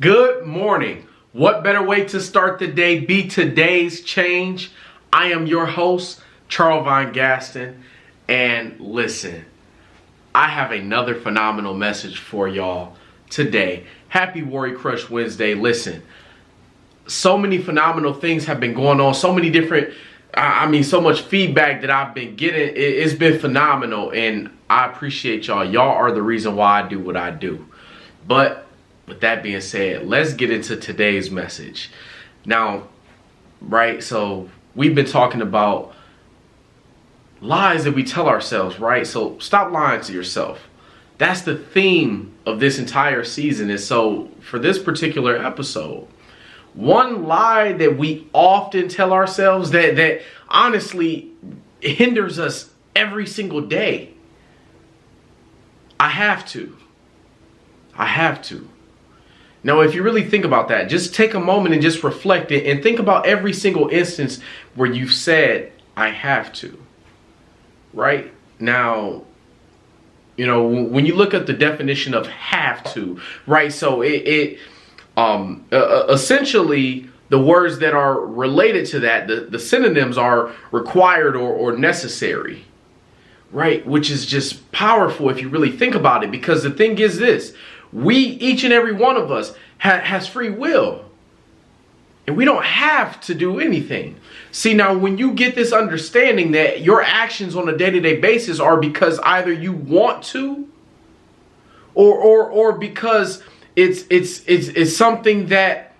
Good morning. What better way to start the day? Be today's change. I am your host, Charles Von Gaston. And listen, I have another phenomenal message for y'all today. Happy Worry Crush Wednesday. Listen, so many phenomenal things have been going on. So many different, so much feedback that I've been getting. It's been phenomenal. And I appreciate y'all. Y'all are the reason why I do what I do. But with that being said, let's get into today's message. Now, right, so we've been talking about lies that we tell ourselves, right? So stop lying to yourself. That's the theme of this entire season. And so for this particular episode, one lie that we often tell ourselves that honestly hinders us every single day. I have to. Now, if you really think about that, just take a moment and just reflect it and think about every single instance where you've said, I have to, right? Now, you know, when you look at the definition of have to, right? So essentially the words that are related to that, the synonyms are required or necessary, right? Which is just powerful if you really think about it, because the thing is this. Each and every one of us has free will. And we don't have to do anything. See, now when you get this understanding that your actions on a day-to-day basis are because either you want to or because it's something that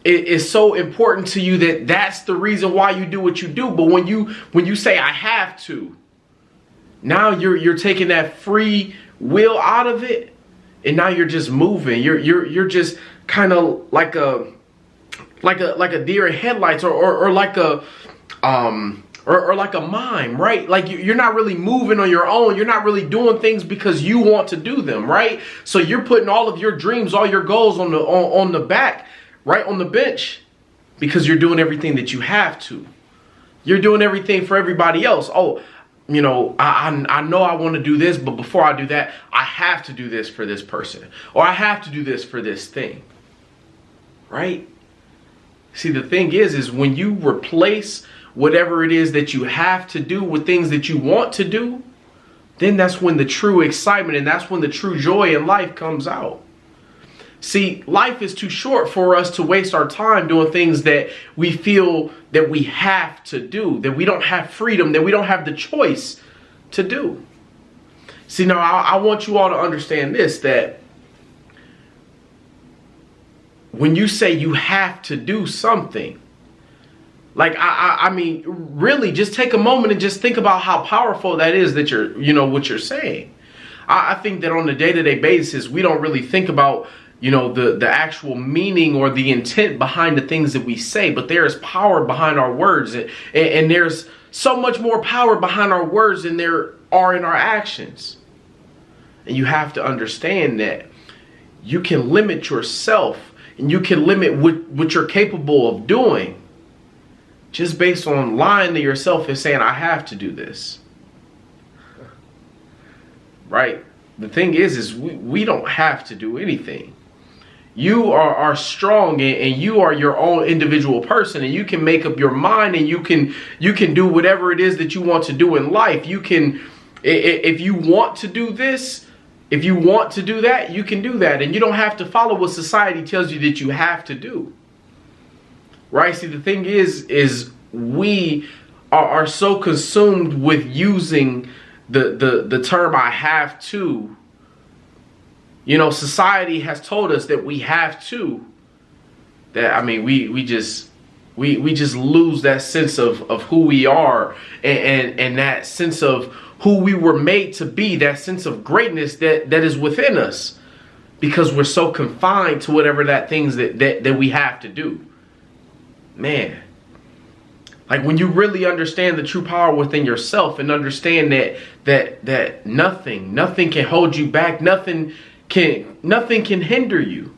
is so important to you that's the reason why you do what you do. But when you say I have to, now you're taking that free will out of it. And now you're just moving. You're just kind of like a deer in headlights or like a mime, right? Like you're not really moving on your own. You're not really doing things because you want to do them, right? So you're putting all of your dreams, all your goals on the back, right on the bench, because you're doing everything that you have to. You're doing everything for everybody else. Oh, you know, I know I want to do this, but before I do that, I have to do this for this person, or I have to do this for this thing, right? See, the thing is when you replace whatever it is that you have to do with things that you want to do, then that's when the true excitement and that's when the true joy in life comes out. See, life is too short for us to waste our time doing things that we feel that we have to do, that we don't have freedom, that we don't have the choice to do. See, now I want you all to understand this, that when you say you have to do something, like, I mean, really just take a moment and just think about how powerful that is that what you're saying. I think that on a day-to-day basis, we don't really think about the actual meaning or the intent behind the things that we say, but there is power behind our words, and there's so much more power behind our words than there are in our actions. And you have to understand that you can limit yourself and you can limit what you're capable of doing just based on lying to yourself and saying, I have to do this. Right? The thing is we don't have to do anything. You are strong and you are your own individual person, and you can make up your mind, and you can do whatever it is that you want to do in life. You can, if you want to do this, if you want to do that, you can do that, and you don't have to follow what society tells you that you have to do. Right? See, the thing is we are so consumed with using the term I have to. Society has told us that we have to. That we just lose that sense of who we are and that sense of who we were made to be, that sense of greatness that is within us, because we're so confined to whatever that things that we have to do. Man. Like when you really understand the true power within yourself and understand that nothing can hold you back, nothing can hinder you.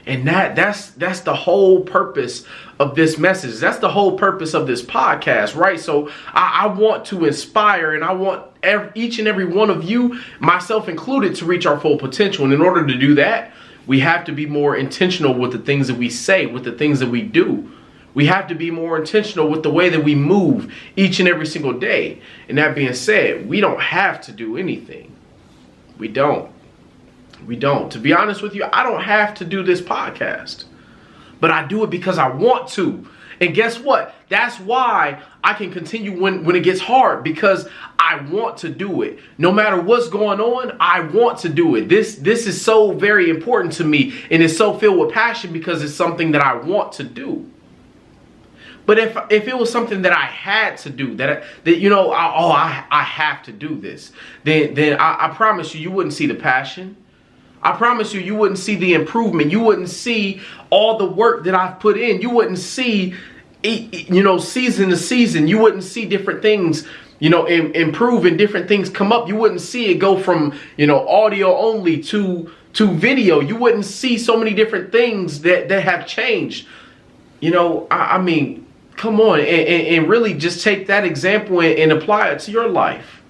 And that's the whole purpose of this message. That's the whole purpose of this podcast, right? So I want to inspire, and I want each and every one of you, myself included, to reach our full potential. And in order to do that, We have to be more intentional with the things that we say, with the things that we do. We have to be more intentional with the way that we move each and every single day. And that being said, we don't have to do anything. We don't. We don't. To be honest with you, I don't have to do this podcast. But I do it because I want to. And guess what? That's why I can continue when it gets hard, because I want to do it. No matter what's going on, I want to do it. This is so very important to me, and it's so filled with passion because it's something that I want to do. But if it was something that I had to do, that I have to do this, then I promise you wouldn't see the passion. I promise you wouldn't see the improvement. You wouldn't see all the work that I've put in. You wouldn't see, season to season. You wouldn't see different things, improve and different things come up. You wouldn't see it go from, audio only to video. You wouldn't see so many different things that have changed. I mean, come on and really just take that example and apply it to your life.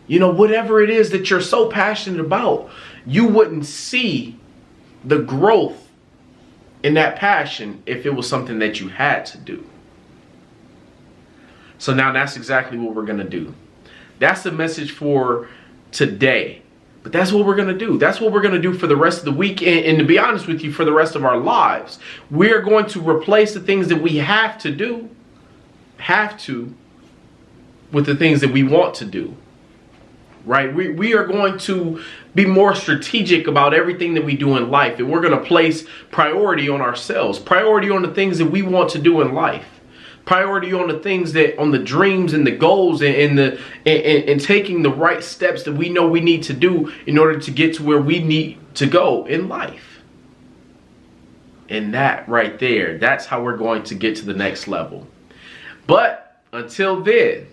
Whatever it is that you're so passionate about, you wouldn't see the growth in that passion if it was something that you had to do. So now that's exactly what we're going to do. That's the message for today. But that's what we're going to do. That's what we're going to do for the rest of the week. And to be honest with you, for the rest of our lives, we're going to replace the things that we have to do, with the things that we want to do. Right? We are going to be more strategic about everything that we do in life. And we're going to place priority on ourselves, priority on the things that we want to do in life, priority on the things on the dreams and the goals and taking the right steps that we know we need to do in order to get to where we need to go in life. And that right there, that's how we're going to get to the next level. But until then,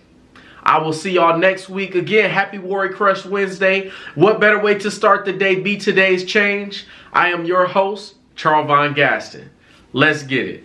I will see y'all next week. Again, happy Worry Crush Wednesday. What better way to start the day? Be today's change. I am your host, Charles Von Gaston. Let's get it.